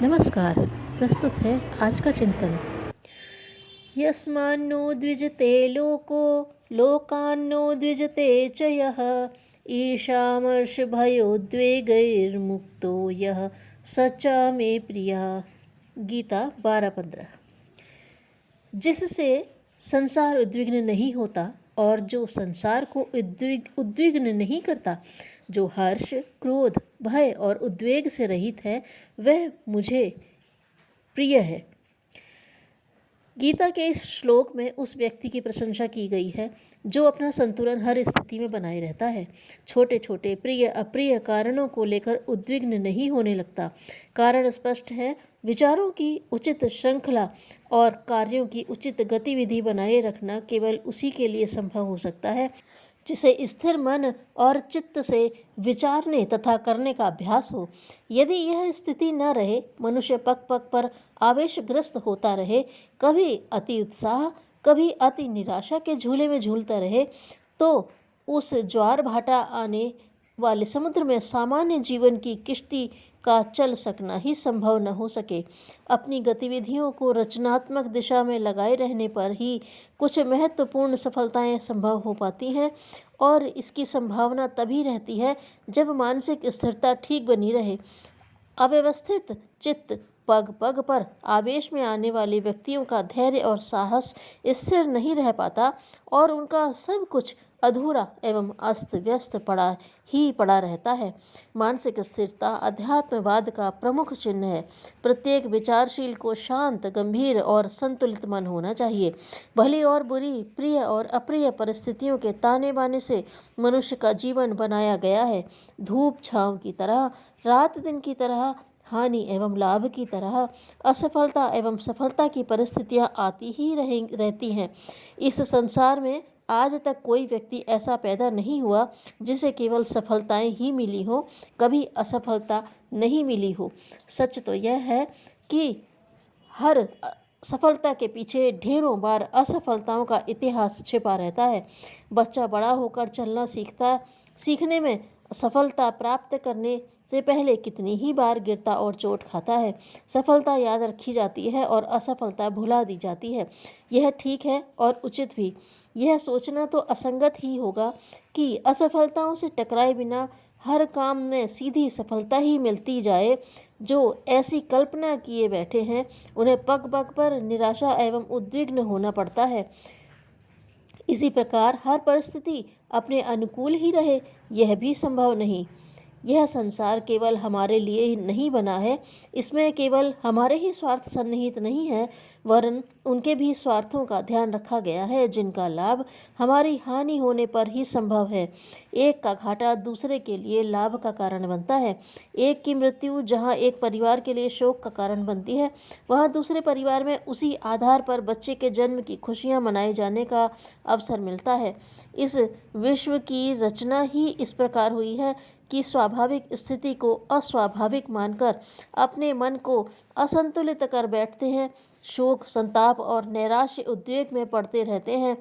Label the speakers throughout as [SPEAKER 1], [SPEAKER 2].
[SPEAKER 1] नमस्कार। प्रस्तुत है आज का चिंतन। यस्मान्नो द्विजते लोको लोकान्नो द्विजते च यः ईर्ष्यामर्षभयोद्वेगैर्मुक्तो यः स च मे प्रियः। गीता 12:15। जिससे संसार उद्विग्न नहीं होता और जो संसार को उद्विग्न नहीं करता, जो हर्ष, क्रोध, भय और उद्वेग से रहित है, वह मुझे प्रिय है। गीता के इस श्लोक में उस व्यक्ति की प्रशंसा की गई है जो अपना संतुलन हर स्थिति में बनाए रहता है, छोटे छोटे प्रिय अप्रिय कारणों को लेकर उद्विग्न नहीं होने लगता। कारण स्पष्ट है, विचारों की उचित श्रृंखला और कार्यों की उचित गतिविधि बनाए रखना केवल उसी के लिए संभव हो सकता है जिसे स्थिर मन और चित्त से विचारने तथा करने का अभ्यास हो। यदि यह स्थिति न रहे, मनुष्य पग पग पर आवेशग्रस्त होता रहे, कभी अति उत्साह, कभी अति निराशा के झूले में झूलता रहे, तो उस ज्वार भाटा आने वाले समुद्र में सामान्य जीवन की किश्ती का चल सकना ही संभव न हो सके। अपनी गतिविधियों को रचनात्मक दिशा में लगाए रहने पर ही कुछ महत्वपूर्ण सफलताएं संभव हो पाती हैं, और इसकी संभावना तभी रहती है जब मानसिक स्थिरता ठीक बनी रहे। अव्यवस्थित चित्त, पग पग पर आवेश में आने वाले व्यक्तियों का धैर्य और साहस स्थिर नहीं रह पाता और उनका सब कुछ अधूरा एवं अस्त व्यस्त पड़ा रहता है। मानसिक स्थिरता अध्यात्मवाद का प्रमुख चिन्ह है। प्रत्येक विचारशील को शांत, गंभीर और संतुलित मन होना चाहिए। भली और बुरी, प्रिय और अप्रिय परिस्थितियों के ताने बाने से मनुष्य का जीवन बनाया गया है। धूप छांव की तरह, रात दिन की तरह, हानि एवं लाभ की तरह असफलता एवं सफलता की परिस्थितियां आती ही रहती हैं। इस संसार में आज तक कोई व्यक्ति ऐसा पैदा नहीं हुआ जिसे केवल सफलताएं ही मिली हो, कभी असफलता नहीं मिली हो। सच तो यह है कि हर सफलता के पीछे ढेरों बार असफलताओं का इतिहास छिपा रहता है। बच्चा बड़ा होकर चलना सीखने में सफलता प्राप्त करने से पहले कितनी ही बार गिरता और चोट खाता है। सफलता याद रखी जाती है और असफलता भुला दी जाती है। यह ठीक है और उचित भी। यह सोचना तो असंगत ही होगा कि असफलताओं से टकराए बिना हर काम में सीधी सफलता ही मिलती जाए। जो ऐसी कल्पना किए बैठे हैं, उन्हें पग पग पर निराशा एवं उद्विग्न होना पड़ता है। इसी प्रकार हर परिस्थिति अपने अनुकूल ही रहे, यह भी संभव नहीं। यह संसार केवल हमारे लिए ही नहीं बना है, इसमें केवल हमारे ही स्वार्थ सन्निहित नहीं है, वरन उनके भी स्वार्थों का ध्यान रखा गया है जिनका लाभ हमारी हानि होने पर ही संभव है। एक का घाटा दूसरे के लिए लाभ का कारण बनता है। एक की मृत्यु जहाँ एक परिवार के लिए शोक का कारण बनती है, वहाँ दूसरे परिवार में उसी आधार पर बच्चे के जन्म की खुशियाँ मनाए जाने का अवसर मिलता है। इस विश्व की रचना ही इस प्रकार हुई है कि स्वाभाविक स्थिति को अस्वाभाविक मानकर अपने मन को असंतुलित कर बैठते हैं। शोक, संताप और नैराश्य उद्वेग में पड़ते रहते हैं।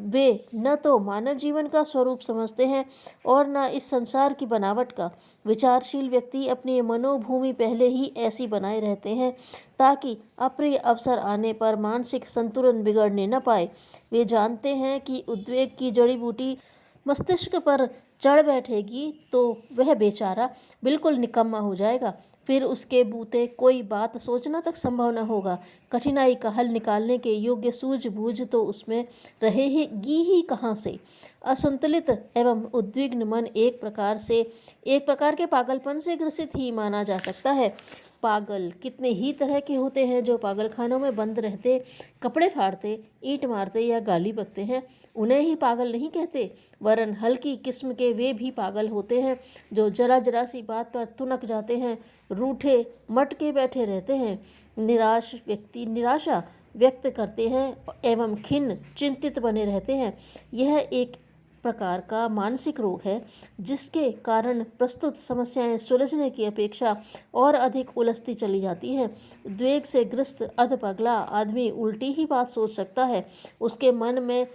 [SPEAKER 1] वे न तो मानव जीवन का स्वरूप समझते हैं और न इस संसार की बनावट का। विचारशील व्यक्ति अपनी मनोभूमि पहले ही ऐसी बनाए रहते हैं ताकि अप्रिय अवसर आने पर मानसिक संतुलन बिगड़ने न पाए। वे जानते हैं कि उद्वेग की जड़ी बूटी मस्तिष्क पर चढ़ बैठेगी तो वह बेचारा बिल्कुल निकम्मा हो जाएगा। फिर उसके बूते कोई बात सोचना तक संभव न होगा। कठिनाई का हल निकालने के योग्य सूझबूझ तो उसमें रहेगी ही कहाँ से। असंतुलित एवं उद्विग्न मन एक प्रकार के पागलपन से ग्रसित ही माना जा सकता है। पागल कितने ही तरह के होते हैं जो पागलखानों में बंद रहते, कपड़े फाड़ते, ईंट मारते या गाली बकते हैं। उन्हें ही पागल नहीं कहते, वरन हल्की किस्म के वे भी पागल होते हैं जो जरा जरा सी बात पर तुनक जाते हैं, रूठे मटके बैठे रहते हैं, निराशा व्यक्त करते हैं एवं खिन्न चिंतित बने रहते हैं। यह एक प्रकार का मानसिक रोग है जिसके कारण प्रस्तुत समस्याएं सुलझने की अपेक्षा और अधिक उलझती चली जाती हैं। द्वेग से ग्रस्त अधपगला आदमी उल्टी ही बात सोच सकता है। उसके मन में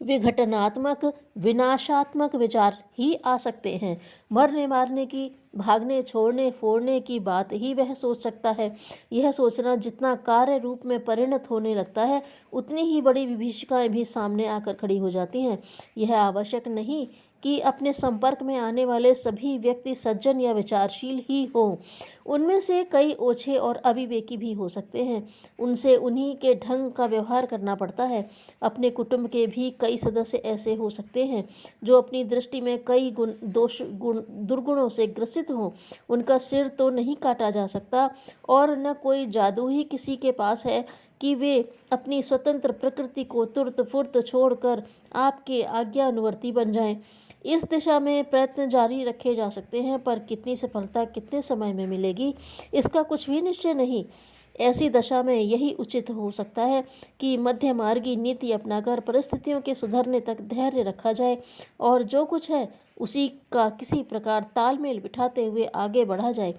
[SPEAKER 1] विघटनात्मक विनाशात्मक विचार ही आ सकते हैं। मरने मारने की, भागने छोड़ने फोड़ने की बात ही वह सोच सकता है। यह सोचना जितना कार्य रूप में परिणत होने लगता है, उतनी ही बड़ी विभीषिकाएं भी सामने आकर खड़ी हो जाती हैं। यह आवश्यक नहीं कि अपने संपर्क में आने वाले सभी व्यक्ति सज्जन या विचारशील ही हों। उनमें से कई ओछे और अविवेकी भी हो सकते हैं। उनसे उन्हीं के ढंग का व्यवहार करना पड़ता है। अपने कुटुंब के भी कई सदस्य ऐसे हो सकते हैं जो अपनी दृष्टि में कई दुर्गुणों से ग्रसित हों। उनका सिर तो नहीं काटा जा सकता और न कोई जादू ही किसी के पास है कि वे अपनी स्वतंत्र प्रकृति को तुर्त फुर्त छोड़कर आपके आज्ञानुवर्ती बन जाएं। इस दिशा में प्रयत्न जारी रखे जा सकते हैं, पर कितनी सफलता कितने समय में मिलेगी, इसका कुछ भी निश्चय नहीं। ऐसी दशा में यही उचित हो सकता है कि मध्य मार्गी नीति अपनाकर परिस्थितियों के सुधरने तक धैर्य रखा जाए और जो कुछ है उसी का किसी प्रकार तालमेल बिठाते हुए आगे बढ़ा जाए।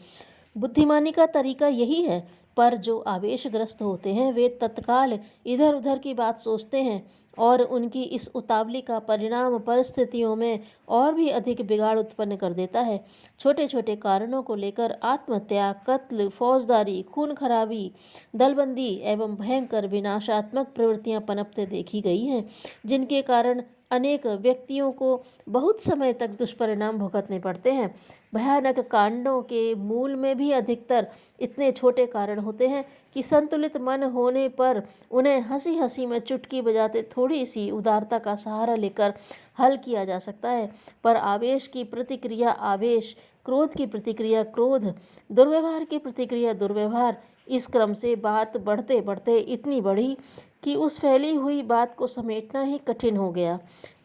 [SPEAKER 1] बुद्धिमानी का तरीका यही है, पर जो आवेशग्रस्त होते हैं वे तत्काल इधर उधर की बात सोचते हैं और उनकी इस उतावली का परिणाम परिस्थितियों में और भी अधिक बिगाड़ उत्पन्न कर देता है। छोटे छोटे कारणों को लेकर आत्महत्या, कत्ल, फौजदारी, खून खराबी, दलबंदी एवं भयंकर विनाशात्मक प्रवृत्तियां पनपते देखी गई हैं, जिनके कारण अनेक व्यक्तियों को बहुत समय तक दुष्परिणाम भुगतने पड़ते हैं। भयानक कांडों के मूल में भी अधिकतर इतने छोटे कारण होते हैं कि संतुलित मन होने पर उन्हें हंसी हंसी में चुटकी बजाते थोड़ी सी उदारता का सहारा लेकर हल किया जा सकता है। पर आवेश की प्रतिक्रिया आवेश, क्रोध की प्रतिक्रिया क्रोध, दुर्व्यवहार की प्रतिक्रिया दुर्व्यवहार, इस क्रम से बात बढ़ते बढ़ते इतनी बढ़ी कि उस फैली हुई बात को समेटना ही कठिन हो गया।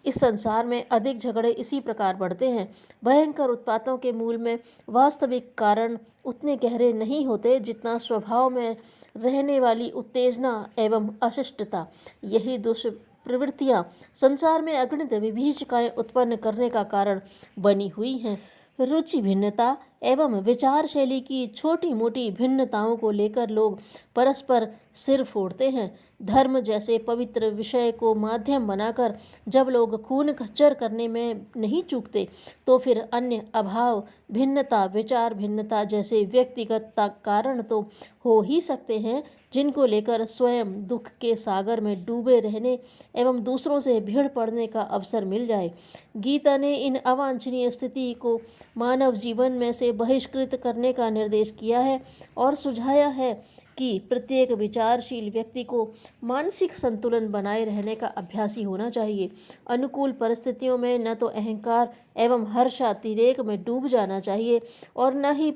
[SPEAKER 1] इस संसार में अधिक झगड़े इसी प्रकार बढ़ते हैं। भयंकर उत्पातों के मूल में वास्तविक कारण उतने गहरे नहीं होते जितना स्वभाव में रहने वाली उत्तेजना एवं अशिष्टता। यही दुष्प्रवृत्तियाँ संसार में अगणित विभीषिकाएं उत्पन्न करने का कारण बनी हुई हैं। रुचि भिन्नता एवं विचार शैली की छोटी मोटी भिन्नताओं को लेकर लोग परस्पर सिर फोड़ते हैं। धर्म जैसे पवित्र विषय को माध्यम बनाकर जब लोग खून खच्चर करने में नहीं चूकते, तो फिर अन्य अभाव, भिन्नता, विचार भिन्नता जैसे व्यक्तिगत कारण तो हो ही सकते हैं, जिनको लेकर स्वयं दुख के सागर में डूबे रहने एवं दूसरों से भीड़ पड़ने का अवसर मिल जाए। गीता ने इन अवांछनीय स्थिति को मानव जीवन में से बहिष्कृत करने का निर्देश किया है और सुझाया है कि प्रत्येक विचारशील व्यक्ति को मानसिक संतुलन बनाए रहने का अभ्यासी होना चाहिए। अनुकूल परिस्थितियों में न तो अहंकार एवं हर्षातिरेक में डूब जाना चाहिए और न ही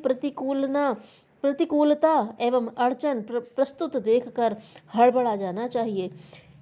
[SPEAKER 1] प्रतिकूलता एवं अड़चन प्रस्तुत देखकर हड़बड़ा जाना चाहिए।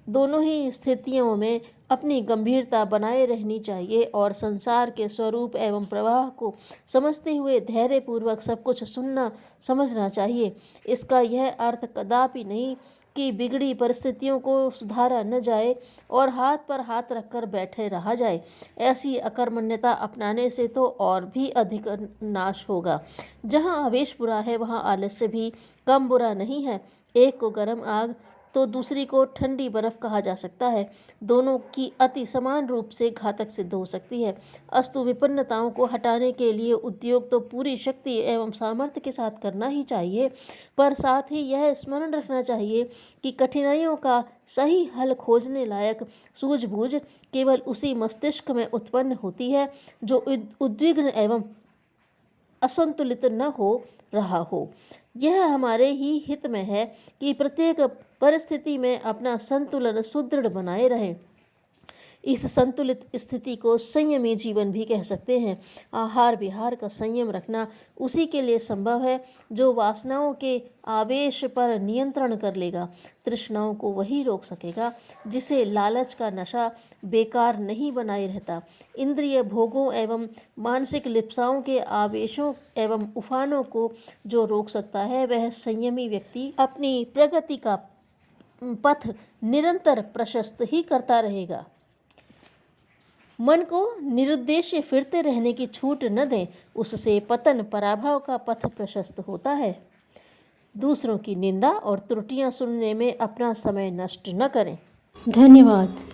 [SPEAKER 1] दोनों ही स्थितियों में अपनी गंभीरता बनाए रहनी चाहिए और संसार के स्वरूप एवं प्रवाह को समझते हुए धैर्यपूर्वक सब कुछ सुनना समझना चाहिए। इसका यह अर्थ कदापि नहीं कि बिगड़ी परिस्थितियों को सुधारा न जाए और हाथ पर हाथ रखकर बैठे रहा जाए। ऐसी अकर्मण्यता अपनाने से तो और भी अधिक नाश होगा। जहाँ आवेश बुरा है वहाँ आलस्य भी कम बुरा नहीं है। एक को गर्म आग तो दूसरी को ठंडी बर्फ कहा जा सकता है। दोनों की अति समान रूप से घातक सिद्ध हो सकती है। अस्तु विपन्नताओं को हटाने के लिए उद्योग तो पूरी शक्ति एवं सामर्थ्य के साथ करना ही चाहिए, पर साथ ही यह स्मरण रखना चाहिए कि कठिनाइयों का सही हल खोजने लायक सूझबूझ केवल उसी मस्तिष्क में उत्पन्न होती है जो उद्विग्न एवं असंतुलित न हो रहा हो। यह हमारे ही हित में है कि प्रत्येक परिस्थिति में अपना संतुलन सुदृढ़ बनाए रहें। इस संतुलित स्थिति को संयमी जीवन भी कह सकते हैं। आहार विहार का संयम रखना उसी के लिए संभव है जो वासनाओं के आवेश पर नियंत्रण कर लेगा। तृष्णाओं को वही रोक सकेगा जिसे लालच का नशा बेकार नहीं बनाए रहता। इंद्रिय भोगों एवं मानसिक लिप्साओं के आवेशों एवं उफानों को जो रोक सकता है, वह संयमी व्यक्ति अपनी प्रगति का पथ निरंतर प्रशस्त ही करता रहेगा। मन को निरुद्देश्य फिरते रहने की छूट न दें, उससे पतन पराभव का पथ प्रशस्त होता है। दूसरों की निंदा और त्रुटियां सुनने में अपना समय नष्ट न करें। धन्यवाद।